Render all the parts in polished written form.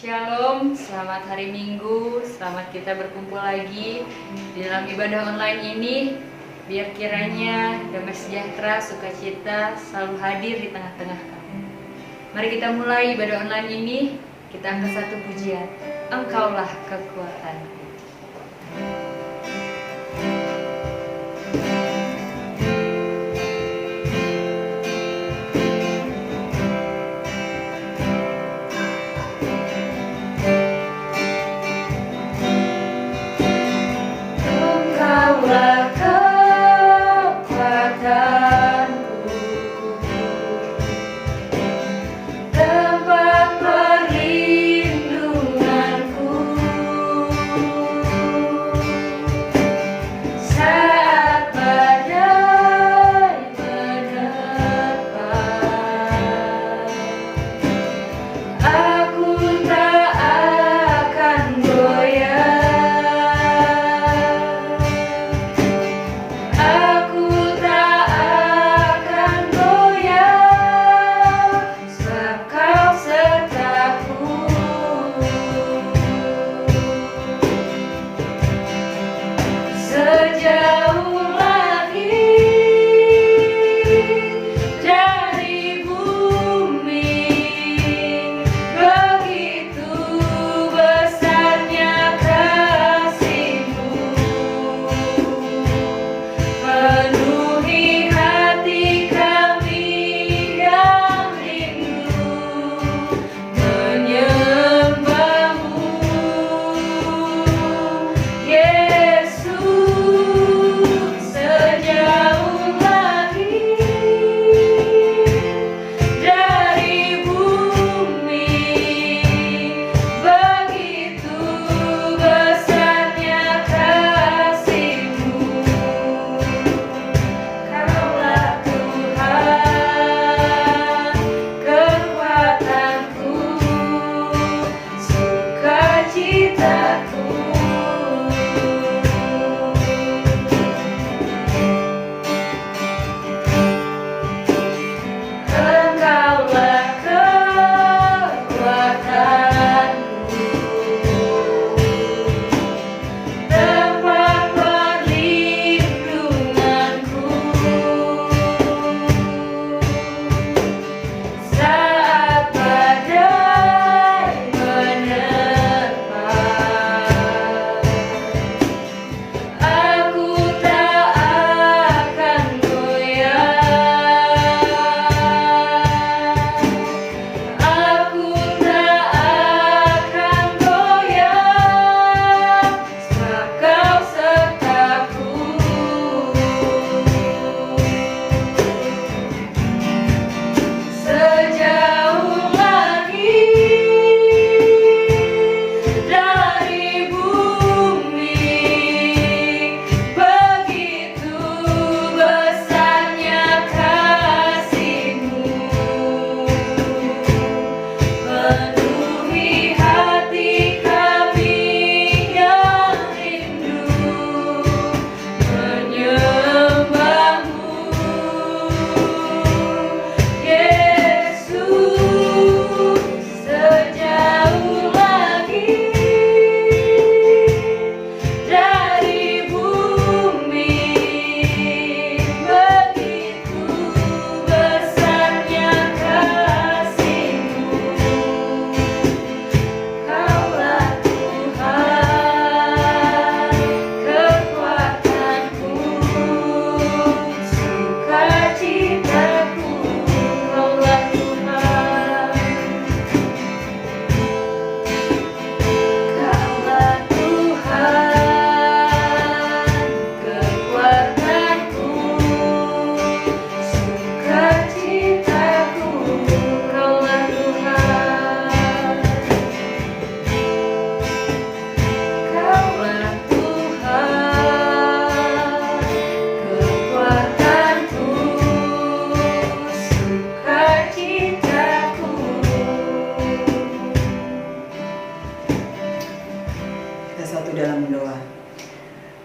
Shalom, selamat hari Minggu, selamat kita berkumpul lagi di dalam ibadah online ini. Biar kiranya damai sejahtera, sukacita selalu hadir di tengah-tengah kami. Mari kita mulai ibadah online ini. Kita angkat satu pujian, Engkaulah kekuatanku.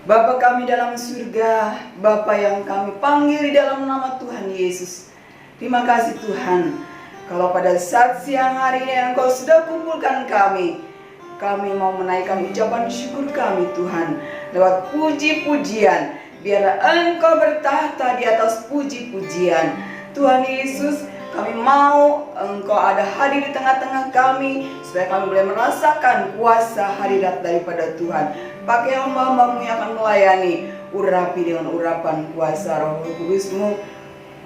Bapa kami dalam surga, Bapa yang kami panggil di dalam nama Tuhan Yesus. Terima kasih Tuhan, Kalau pada saat siang hari ini Engkau sudah kumpulkan kami mau menaikkan ucapan syukur kami Tuhan lewat puji-pujian. Biarlah Engkau bertahta di atas puji-pujian. Tuhan Yesus, kami mau Engkau ada hadir di tengah-tengah kami, supaya kami boleh merasakan kuasa hadirat daripada Tuhan. Pakai hamba-hambamu yang akan melayani, urapi dengan urapan kuasa Roh Kudus-Mu,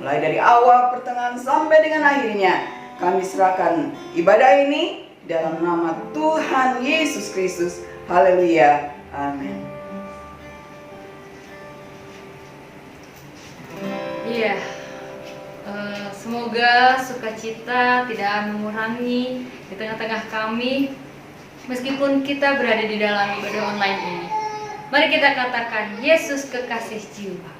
mulai dari awal, pertengahan, sampai dengan akhirnya. Kami serahkan ibadah ini dalam nama Tuhan Yesus Kristus. Haleluya. Amin. Iya. Semoga sukacita tidak mengurangi di tengah-tengah kami meskipun kita berada di dalam ibadah online ini. Mari kita katakan, Yesus kekasih jiwa.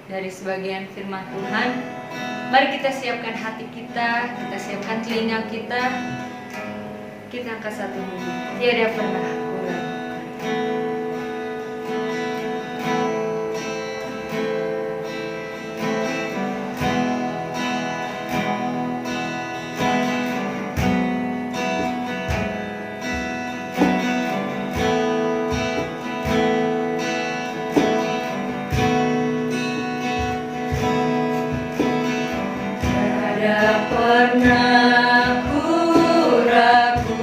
Dari sebagian firman Tuhan, mari kita siapkan hati kita siapkan telinga kita angkat satu minggu. Tiada pernah kurang. Pernah ku ragukan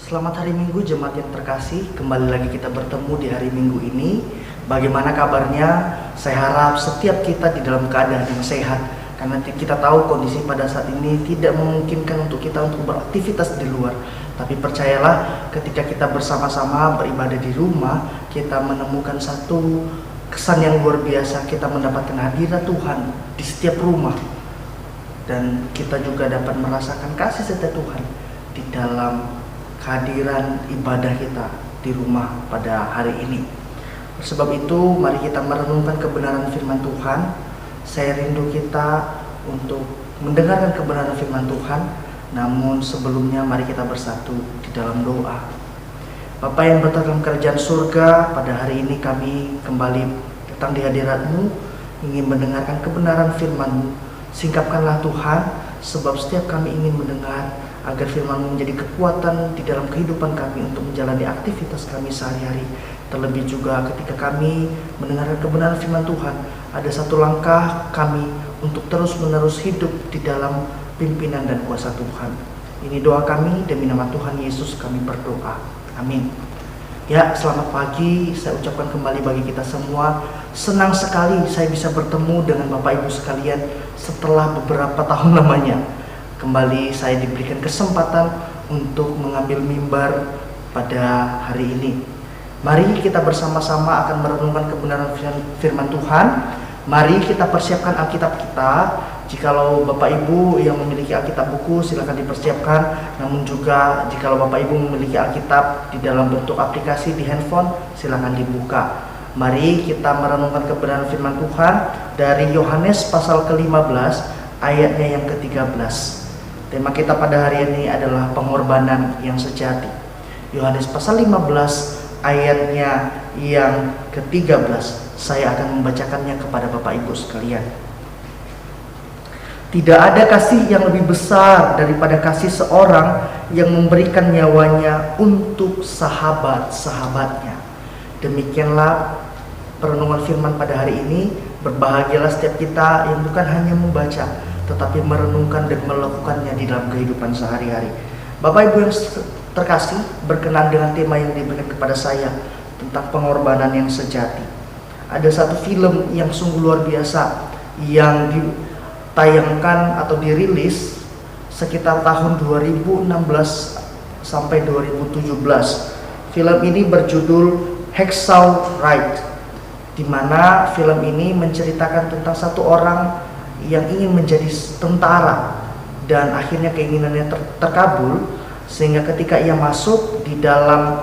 Selamat hari Minggu jemaat yang terkasih, kembali lagi kita bertemu di hari Minggu ini. Bagaimana kabarnya? Saya harap setiap kita di dalam keadaan yang sehat, karena kita tahu kondisi pada saat ini tidak memungkinkan untuk kita untuk beraktivitas di luar. Tapi percayalah, ketika kita bersama-sama beribadah di rumah, kita menemukan satu kesan yang luar biasa. Kita mendapatkan hadirat Tuhan di setiap rumah, dan kita juga dapat merasakan kasih setia Tuhan di dalam kehadiran ibadah kita di rumah pada hari ini. Sebab itu, mari kita merenungkan kebenaran firman Tuhan. Saya rindu kita untuk mendengarkan kebenaran firman Tuhan. Namun sebelumnya, mari kita bersatu di dalam doa. Bapa yang berada dalam kerajaan surga, pada hari ini kami kembali datang di hadirat-Mu, ingin mendengarkan kebenaran firman-Mu. Singkapkanlah Tuhan, sebab setiap kami ingin mendengar, agar firman-Mu menjadi kekuatan di dalam kehidupan kami untuk menjalani aktivitas kami sehari-hari. Terlebih juga ketika kami mendengarkan kebenaran firman Tuhan, ada satu langkah kami untuk terus-menerus hidup di dalam pimpinan dan kuasa Tuhan. Ini doa kami, demi nama Tuhan Yesus kami berdoa. Amin. Ya, selamat pagi, saya ucapkan kembali bagi kita semua. Senang sekali saya bisa bertemu dengan Bapak Ibu sekalian setelah beberapa tahun lamanya. Kembali saya diberikan kesempatan untuk mengambil mimbar pada hari ini. Mari kita bersama-sama akan merenungkan kebenaran firman Tuhan. Mari kita persiapkan Alkitab kita. Jikalau Bapak Ibu yang memiliki Alkitab buku, silakan dipersiapkan. Namun juga jikalau Bapak Ibu memiliki Alkitab di dalam bentuk aplikasi di handphone, silakan dibuka. Mari kita merenungkan kebenaran firman Tuhan dari Yohanes pasal ke-15 ayatnya yang ke-13. Tema kita pada hari ini adalah pengorbanan yang sejati. Yohanes pasal 15 ayatnya yang ke-13. Saya akan membacakannya kepada Bapak Ibu sekalian. Tidak ada kasih yang lebih besar daripada kasih seorang yang memberikan nyawanya untuk sahabat-sahabatnya. Demikianlah perenungan firman pada hari ini. Berbahagialah setiap kita yang bukan hanya membaca, tetapi merenungkan dan melakukannya di dalam kehidupan sehari-hari. Bapak Ibu yang terkasih, berkenan dengan tema yang diberikan kepada saya tentang pengorbanan yang sejati. Ada satu film yang sungguh luar biasa yang ditayangkan atau dirilis sekitar tahun 2016 sampai 2017. Film ini berjudul Hacksaw Ridge, di mana film ini menceritakan tentang satu orang yang ingin menjadi tentara dan akhirnya keinginannya terkabul, sehingga ketika ia masuk di dalam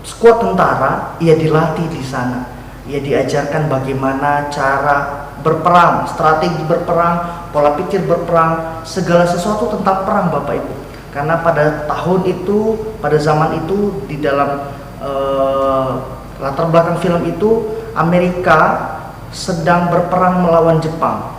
skuad tentara, ia dilatih di sana. Ia diajarkan bagaimana cara berperang, strategi berperang, pola pikir berperang, segala sesuatu tentang perang, Bapak Ibu. Karena pada tahun itu, pada zaman itu, di dalam latar belakang film itu, Amerika sedang berperang melawan Jepang,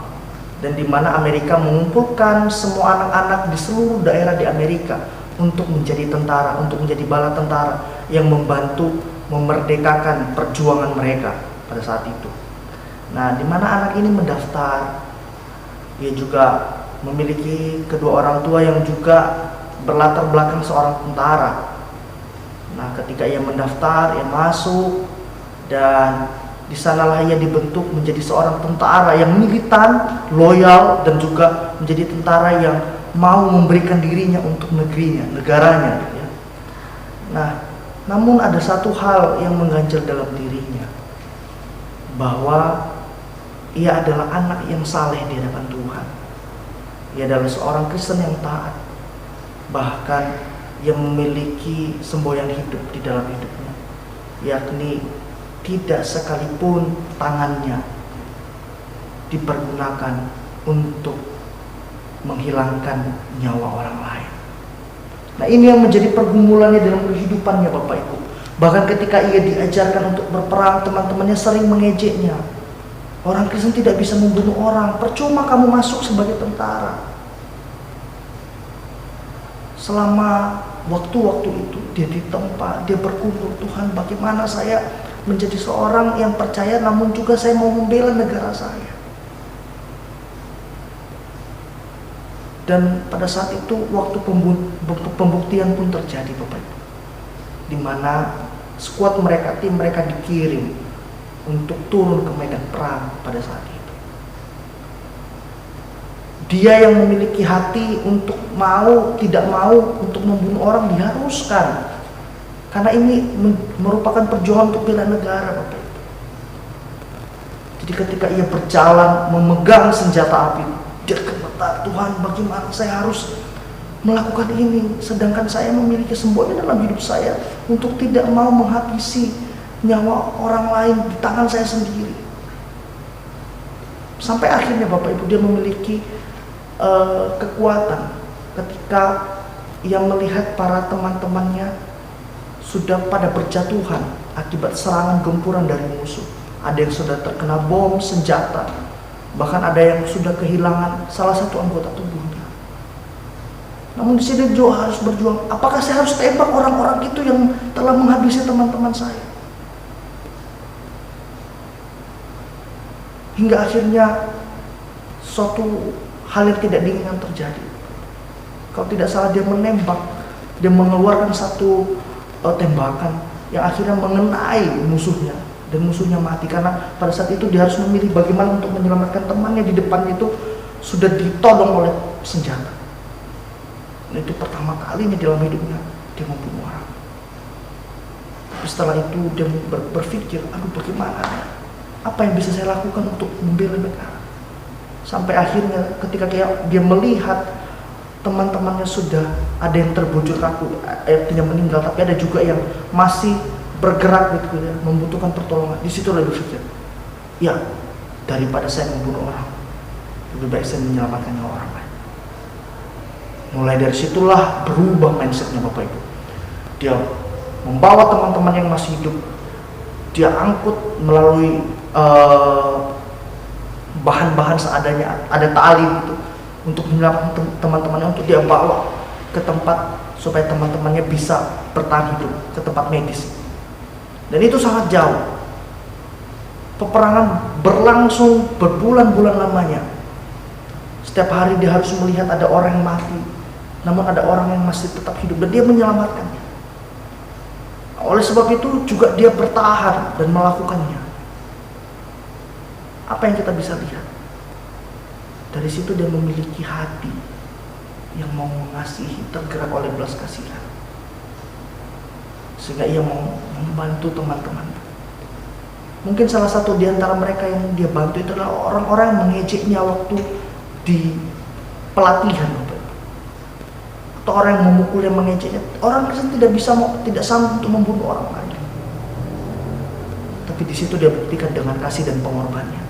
dan di mana Amerika mengumpulkan semua anak-anak di seluruh daerah di Amerika untuk menjadi tentara, untuk menjadi bala tentara yang membantu memerdekakan perjuangan mereka pada saat itu. Nah, di mana anak ini mendaftar, ia juga memiliki kedua orang tua yang juga berlatar belakang seorang tentara. Nah, ketika ia mendaftar, ia masuk, dan di sanalah ia dibentuk menjadi seorang tentara yang militan, loyal, dan juga menjadi tentara yang mau memberikan dirinya untuk negerinya, negaranya. Ya. Nah, namun ada satu hal yang mengganjal dalam dirinya, bahwa ia adalah anak yang saleh di hadapan Tuhan. Ia adalah seorang Kristen yang taat, bahkan yang memiliki semboyan hidup di dalam hidupnya, yakni tidak sekalipun tangannya dipergunakan untuk menghilangkan nyawa orang lain. Nah, ini yang menjadi pergumulannya dalam kehidupannya, Bapak Ibu. Bahkan ketika ia diajarkan untuk berperang, teman-temannya sering mengejeknya. Orang Kristen tidak bisa membunuh orang, percuma kamu masuk sebagai tentara. Selama waktu-waktu itu dia ditempa, dia berkumpul, Tuhan, bagaimana saya menjadi seorang yang percaya, namun juga saya mau membela negara saya. Dan pada saat itu waktu pembuktian pun terjadi Bapak Ibu, di mana skuad mereka, tim mereka dikirim untuk turun ke medan perang pada saat itu. Dia yang memiliki hati untuk tidak mau untuk membunuh orang diharuskan, karena ini merupakan perjuangan untuk bela negara Bapak Ibu. Jadi ketika ia berjalan memegang senjata api, dia berkata, Tuhan, bagaimana saya harus melakukan ini, sedangkan saya memiliki semboyan dalam hidup saya untuk tidak mau menghabisi nyawa orang lain di tangan saya sendiri. Sampai akhirnya Bapak Ibu, dia memiliki kekuatan ketika ia melihat para teman-temannya sudah pada berjatuhan akibat serangan gempuran dari musuh. Ada yang sudah terkena bom, senjata, bahkan ada yang sudah kehilangan salah satu anggota tubuhnya. Namun di sini Joe harus berjuang. Apakah saya harus tembak orang-orang itu yang telah menghabisi teman-teman saya? Hingga akhirnya suatu hal yang tidak diinginkan terjadi. Kalau tidak salah dia menembak, dia mengeluarkan satu tembakan yang akhirnya mengenai musuhnya, dan musuhnya mati. Karena pada saat itu dia harus memilih bagaimana untuk menyelamatkan temannya di depan itu sudah ditodong oleh senjata. Dan itu pertama kalinya dalam hidupnya dia membunuh orang. Tapi setelah itu dia berpikir, aduh bagaimana, apa yang bisa saya lakukan untuk membela negara. Sampai akhirnya ketika dia melihat teman-temannya sudah ada yang terbujur kaku, artinya meninggal, tapi ada juga yang masih bergerak gitu ya, membutuhkan pertolongan. Di situ dia berpikir, ya daripada saya membunuh orang, lebih baik saya menyelamatkan nyawa orang lain. Mulai dari situlah berubah mindsetnya Bapak Ibu. Dia membawa teman-teman yang masih hidup, dia angkut melalui bahan-bahan seadanya, ada tali gitu, untuk menyelamatkan teman-temannya, untuk dia bawa ke tempat supaya teman-temannya bisa bertahan hidup, ke tempat medis. Dan itu sangat jauh. Peperangan berlangsung berbulan-bulan lamanya. Setiap hari dia harus melihat ada orang yang mati, namun ada orang yang masih tetap hidup, dan dia menyelamatkannya. Oleh sebab itu juga dia bertahan dan melakukannya. Apa yang kita bisa lihat? Dari situ dia memiliki hati yang mau mengasihi, tergerak oleh belas kasihan, sehingga ia mau membantu teman-teman. Mungkin salah satu di antara mereka yang dia bantu itu adalah orang-orang yang mengejeknya waktu di pelatihan, atau orang yang memukul, yang mengejeknya. Orang Kristen tidak sanggup untuk membunuh orang lain, tapi di situ dia buktikan dengan kasih dan pengorbanannya.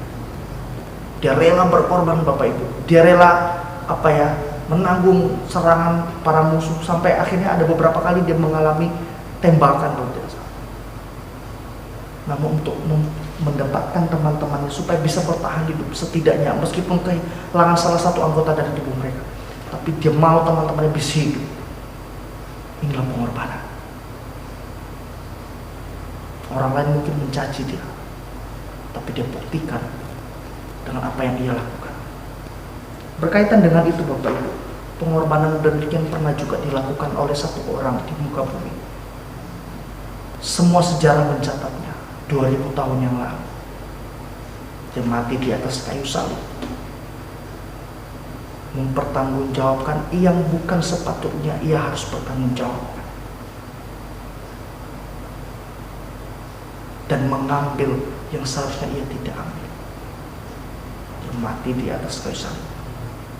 Dia rela berkorban Bapak Ibu. Dia rela menanggung serangan para musuh, sampai akhirnya ada beberapa kali dia mengalami tembakan kalau tidak salah. Namun untuk mendapatkan teman-temannya supaya bisa bertahan hidup, setidaknya meskipun kehilangan salah satu anggota dari tubuh mereka, tapi dia mau teman-temannya bisa hidup. Inilah pengorbanan. Orang lain mungkin mencaci dia, tapi dia buktikan dengan apa yang dia lakukan. Berkaitan dengan itu Bapak Ibu, pengorbanan demikian pernah juga dilakukan oleh satu orang di muka bumi. Semua sejarah mencatatnya 2000 tahun yang lalu. Dia mati di atas kayu salib, mempertanggungjawabkan yang bukan sepatutnya ia harus bertanggungjawabkan, dan mengambil yang seharusnya ia tidak ambil. Mati di atas kayu salib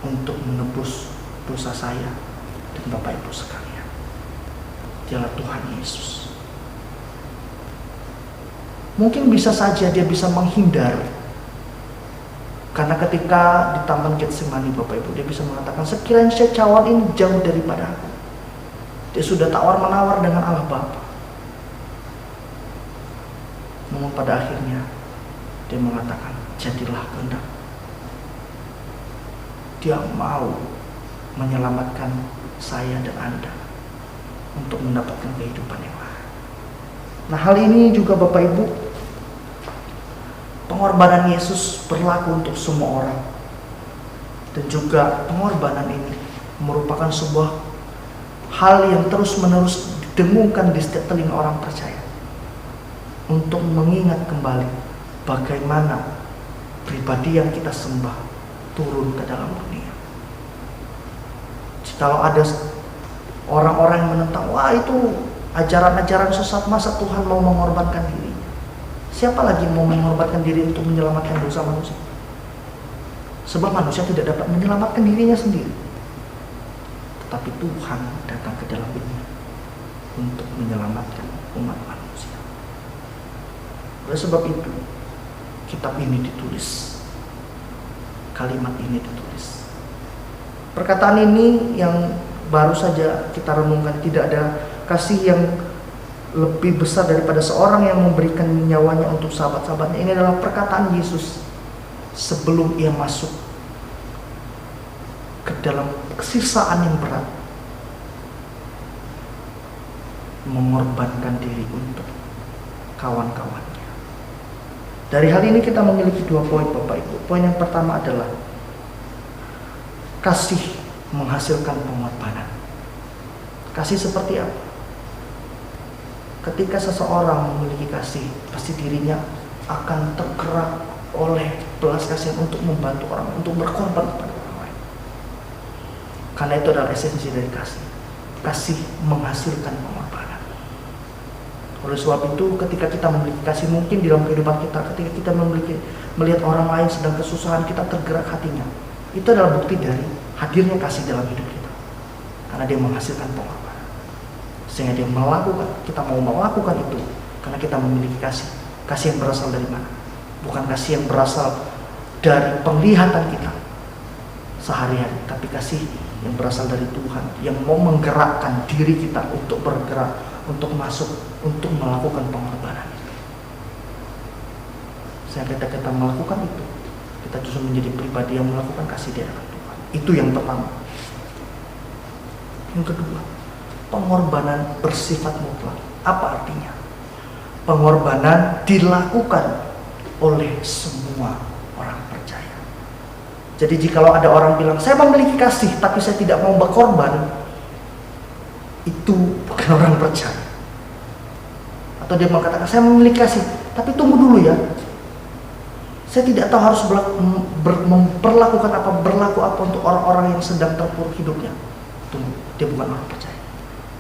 untuk menebus dosa saya dan Bapak Ibu sekalian. Dialah Tuhan Yesus. Mungkin bisa saja dia bisa menghindar, karena ketika di Taman Getsemani Bapak Ibu, dia bisa mengatakan, sekiranya cawan ini jauh daripada aku. Dia sudah tawar-menawar dengan Allah Bapa. Namun pada akhirnya dia mengatakan, jadilah kehendak. Dia mau menyelamatkan saya dan Anda untuk mendapatkan kehidupan yang lain. Nah, hal ini juga Bapak Ibu, pengorbanan Yesus berlaku untuk semua orang. Dan juga pengorbanan ini merupakan sebuah hal yang terus-menerus didengungkan di setiap telinga orang percaya untuk mengingat kembali bagaimana pribadi yang kita sembah turun ke dalam dunia. Kalau ada orang-orang yang menentang, wah itu ajaran-ajaran sesat, masa Tuhan mau mengorbankan diri? Siapa lagi mau mengorbankan diri untuk menyelamatkan dosa manusia? Sebab manusia tidak dapat menyelamatkan dirinya sendiri. Tetapi Tuhan datang ke dalam dunia untuk menyelamatkan umat manusia. Oleh sebab itu, kitab ini ditulis. Kalimat ini ditulis. Perkataan ini yang baru saja kita renungkan, tidak ada kasih yang lebih besar daripada seorang yang memberikan nyawanya untuk sahabat-sahabatnya. Ini adalah perkataan Yesus sebelum ia masuk ke dalam kesisaan yang berat, mengorbankan diri untuk kawan-kawannya. Dari hal ini kita memiliki 2 poin, Bapak Ibu. Poin yang pertama adalah kasih menghasilkan pengorbanan. Kasih seperti apa? Ketika seseorang memiliki kasih, pasti dirinya akan tergerak oleh belas kasihan untuk membantu orang, untuk berkorban kepada orang lain. Karena itu adalah esensi dari kasih. Kasih menghasilkan pengorbanan. Oleh sebab itu, ketika kita memiliki kasih, mungkin di dalam kehidupan kita, ketika kita melihat orang lain sedang kesusahan, kita tergerak hatinya. Itu adalah bukti dari hadirnya kasih dalam hidup kita. Karena dia menghasilkan pengorbanan. Sehingga dia melakukan, kita mau melakukan itu karena kita memiliki kasih. Kasih yang berasal dari mana? Bukan kasih yang berasal dari penglihatan kita sehari-hari, tapi kasih yang berasal dari Tuhan, yang mau menggerakkan diri kita untuk bergerak, untuk masuk, untuk melakukan pengorbanan. Sehingga kita melakukan itu, kita justru menjadi pribadi yang melakukan kasih di hadapan Tuhan. Itu yang pertama. Yang kedua, pengorbanan bersifat mutlak. Apa artinya? Pengorbanan dilakukan oleh semua orang percaya. Jadi jikalau ada orang bilang, saya memiliki kasih tapi saya tidak mau berkorban, itu bukan orang percaya. Atau dia mengatakan, saya memiliki kasih tapi tunggu dulu ya, saya tidak tahu harus berlaku apa untuk orang-orang yang sedang terpuruk hidupnya. Tunggu, dia bukan orang percaya.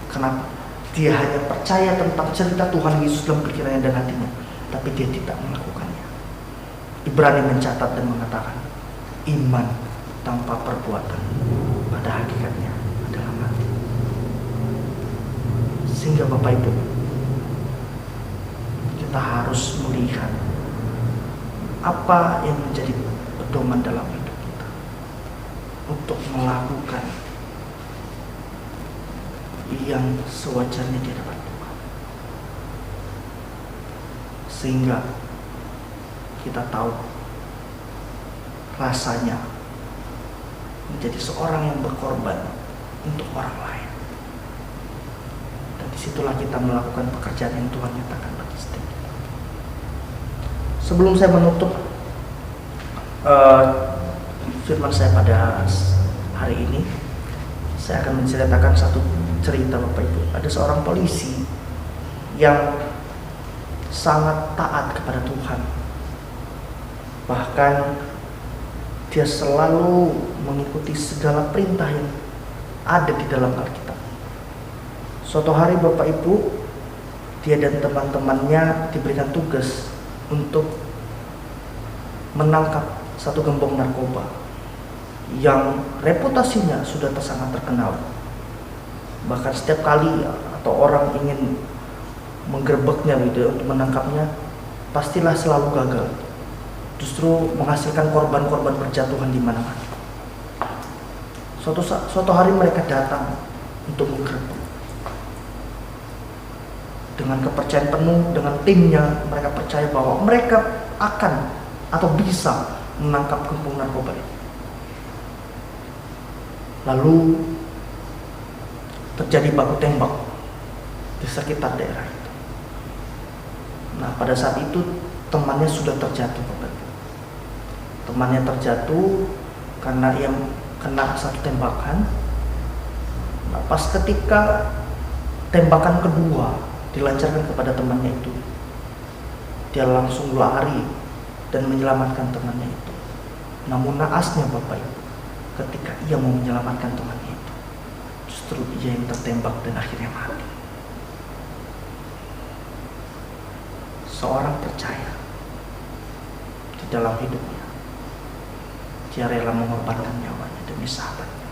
Kenapa? Dia hanya percaya tentang cerita Tuhan Yesus dalam pikirannya dan hatinya, tapi dia tidak melakukannya. Ibrani mencatat dan mengatakan, iman tanpa perbuatan pada hakikatnya adalah mati. Sehingga Bapak Ibu, kita harus melihat apa yang menjadi pedoman dalam hidup kita untuk melakukan yang sewajarnya di hadapan Tuhan, sehingga kita tahu rasanya menjadi seorang yang berkorban untuk orang lain. Dan disitulah kita melakukan pekerjaan yang Tuhan nyatakan bagi setiap kita. Sebelum saya menutup firman saya pada hari ini, saya akan menceritakan satu cerita, Bapak Ibu. Ada seorang polisi yang sangat taat kepada Tuhan. Bahkan dia selalu mengikuti segala perintah yang ada di dalam Alkitab. Suatu hari Bapak Ibu, dia dan teman-temannya diberikan tugas untuk menangkap satu gembong narkoba yang reputasinya sudah sangat terkenal. Bahkan setiap kali atau orang ingin menggerebeknya gitu untuk menangkapnya, pastilah selalu gagal. Justru menghasilkan korban-korban berjatuhan di mana-mana. Suatu hari mereka datang untuk menggerebek. Dengan kepercayaan penuh, dengan timnya, mereka percaya bahwa mereka akan atau bisa menangkap gembong narkoba ini. Lalu terjadi baku tembak di sekitar daerah itu. Nah, pada saat itu temannya sudah terjatuh, Bapak. Temannya terjatuh karena ia kena satu tembakan Pas ketika tembakan kedua dilancarkan kepada temannya itu, dia langsung lari dan menyelamatkan temannya itu. Namun naasnya Bapak Ibu, ketika ia mau menyelamatkan temannya itu, justru ia yang tertembak dan akhirnya mati. Seorang percaya di dalam hidupnya, dia rela mengorbankan nyawanya demi sahabatnya.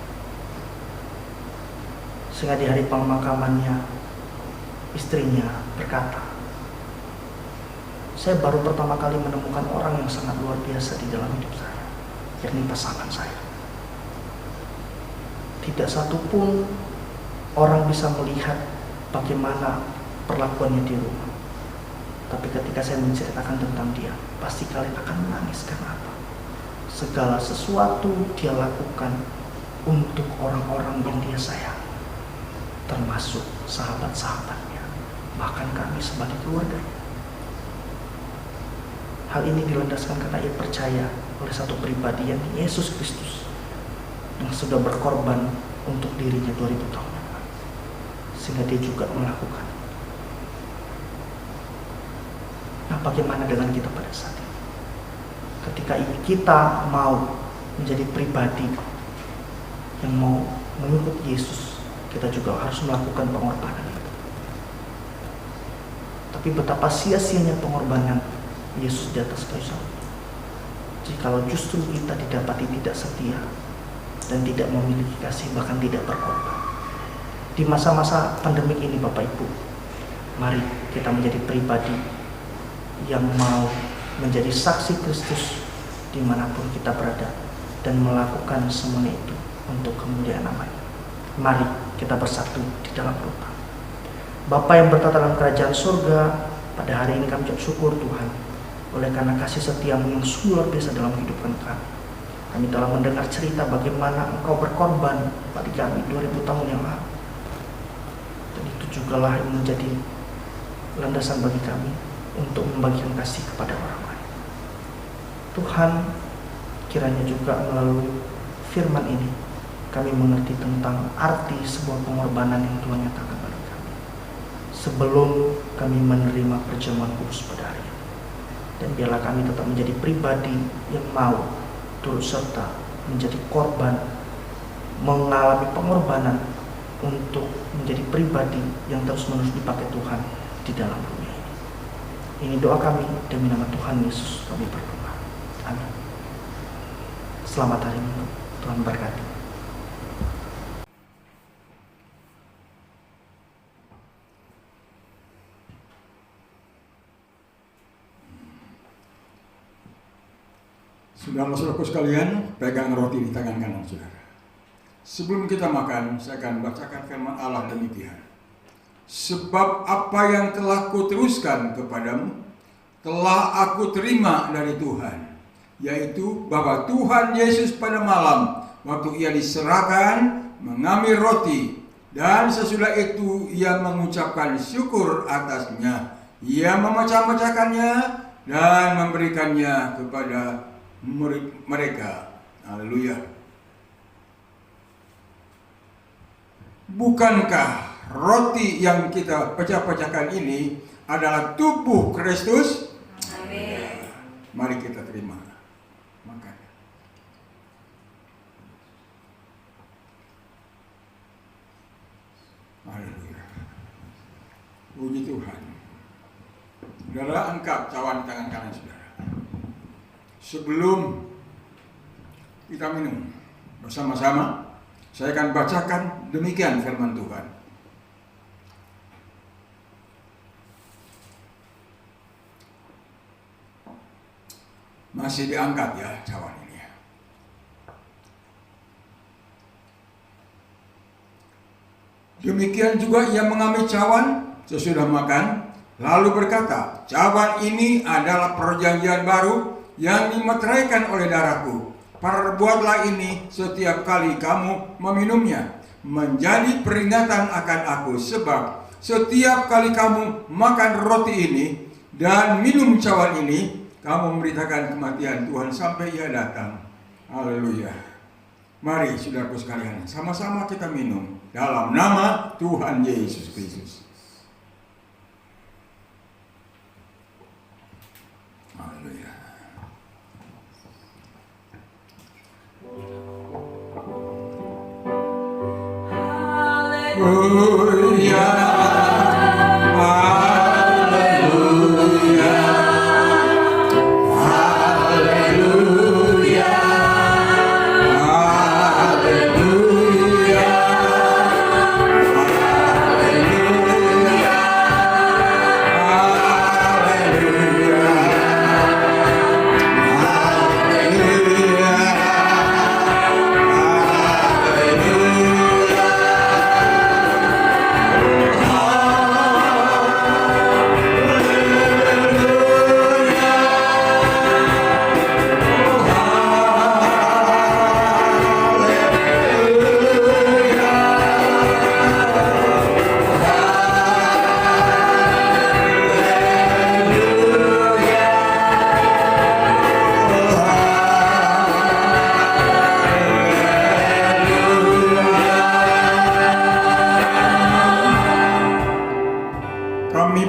Sehingga di hari pemakamannya, istrinya berkata, saya baru pertama kali menemukan orang yang sangat luar biasa di dalam hidup saya, yakni pasangan saya. Tidak satupun orang bisa melihat bagaimana perlakuannya di rumah. Tapi ketika saya menceritakan tentang dia, pasti kalian akan menangis. Karena apa? Segala sesuatu dia lakukan untuk orang-orang yang dia sayang, termasuk sahabat-sahabatnya, bahkan kami sebagai keluarganya. Hal ini dilandaskan karena ia percaya oleh satu pribadi, yang Yesus Kristus, yang sudah berkorban untuk dirinya 2000 tahun yang lalu, sehingga dia juga melakukan. Nah, bagaimana dengan kita pada saat ini? Ketika kita mau menjadi pribadi yang mau mengikut Yesus, kita juga harus melakukan pengorbanan itu. Tapi betapa sia-sianya pengorbanan Yesus di atas kayu salib, jikalau justru kita didapati tidak setia dan tidak memiliki kasih, bahkan tidak berkorban. Di masa-masa pandemik ini Bapak Ibu, mari kita menjadi pribadi yang mau menjadi saksi Kristus dimanapun kita berada, dan melakukan semuanya itu untuk kemuliaan namanya. Mari kita bersatu di dalam doa. Bapa yang bertata dalam kerajaan surga, pada hari ini kami ucap syukur Tuhan, oleh karena kasih setiamu yang sungguh luar biasa dalam kehidupan kami. Kami telah mendengar cerita bagaimana Engkau berkorban bagi kami 2000 tahun yang lalu. Dan itu jugalah yang menjadi landasan bagi kami untuk membagikan kasih kepada orang lain. Tuhan, kiranya juga melalui firman ini kami mengerti tentang arti sebuah pengorbanan yang Tuhan nyatakan bagi kami sebelum kami menerima perjamuan kudus pada hari ini. Dan biarlah kami tetap menjadi pribadi yang mau turut serta menjadi korban, mengalami pengorbanan untuk menjadi pribadi yang terus-menerus dipakai Tuhan di dalam dunia ini. Ini doa kami demi nama Tuhan Yesus kami berdoa. Amin. Selamat hari Minggu. Tuhan berkati. Saudara-saudaraku sekalian, pegang roti di tangan kanan saudara. Sebelum kita makan, saya akan bacakan firman Allah demikian. Sebab apa yang telah kuteruskan kepadamu, telah aku terima dari Tuhan, yaitu bahwa Tuhan Yesus pada malam, waktu ia diserahkan, mengambil roti, dan sesudah itu ia mengucapkan syukur atasnya. Ia memecah-mecahkannya dan memberikannya kepada murid mereka. Haleluya. Bukankah roti yang kita pecah-pecahkan ini adalah tubuh Kristus? Amin. Mari kita terima. Makan. Haleluya. Puji Tuhan. Saudara, angkat cawan tangan kanan saudara. Sebelum kita minum bersama-sama, saya akan bacakan demikian firman Tuhan. Masih diangkat ya cawan ini. Demikian juga ia mengambil cawan sesudah makan, lalu berkata, cawan ini adalah perjanjian baru yang dimeteraikan oleh darahku. Perbuatlah ini setiap kali kamu meminumnya, menjadi peringatan akan aku. Sebab setiap kali kamu makan roti ini dan minum cawan ini, kamu memberitakan kematian Tuhan sampai ia datang. Haleluya. Mari saudaraku sekalian, sama-sama kita minum dalam nama Tuhan Yesus Kristus. Haleluya. Haleluya.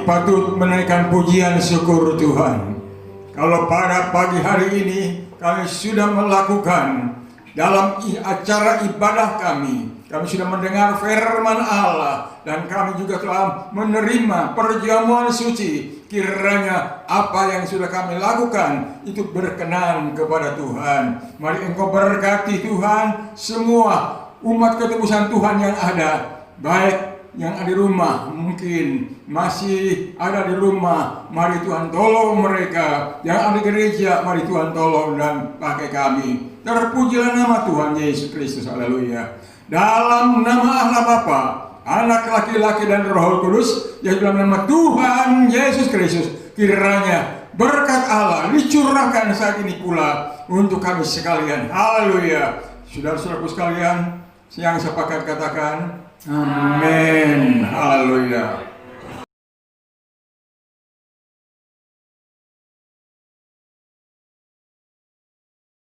Patut menaikkan pujian syukur Tuhan. Kalau pada pagi hari ini kami sudah melakukan dalam acara ibadah kami sudah mendengar firman Allah dan kami juga telah menerima perjamuan suci. Kiranya apa yang sudah kami lakukan itu berkenan kepada Tuhan. Mari Engkau berkati Tuhan semua umat ketebusan Tuhan yang ada, baik yang ada di rumah, mungkin masih ada di rumah, mari Tuhan tolong mereka. Yang ada di gereja, mari Tuhan tolong dan pakai kami. Terpujilah nama Tuhan Yesus Kristus, haleluya. Dalam nama Allah Bapa, Anak laki-laki dan Roh Kudus, yang dalam nama Tuhan Yesus Kristus, kiranya berkat Allah dicurahkan saat ini pula untuk kami sekalian, haleluya. Saudara-saudaraku sekalian, yang sepakat katakan, amin.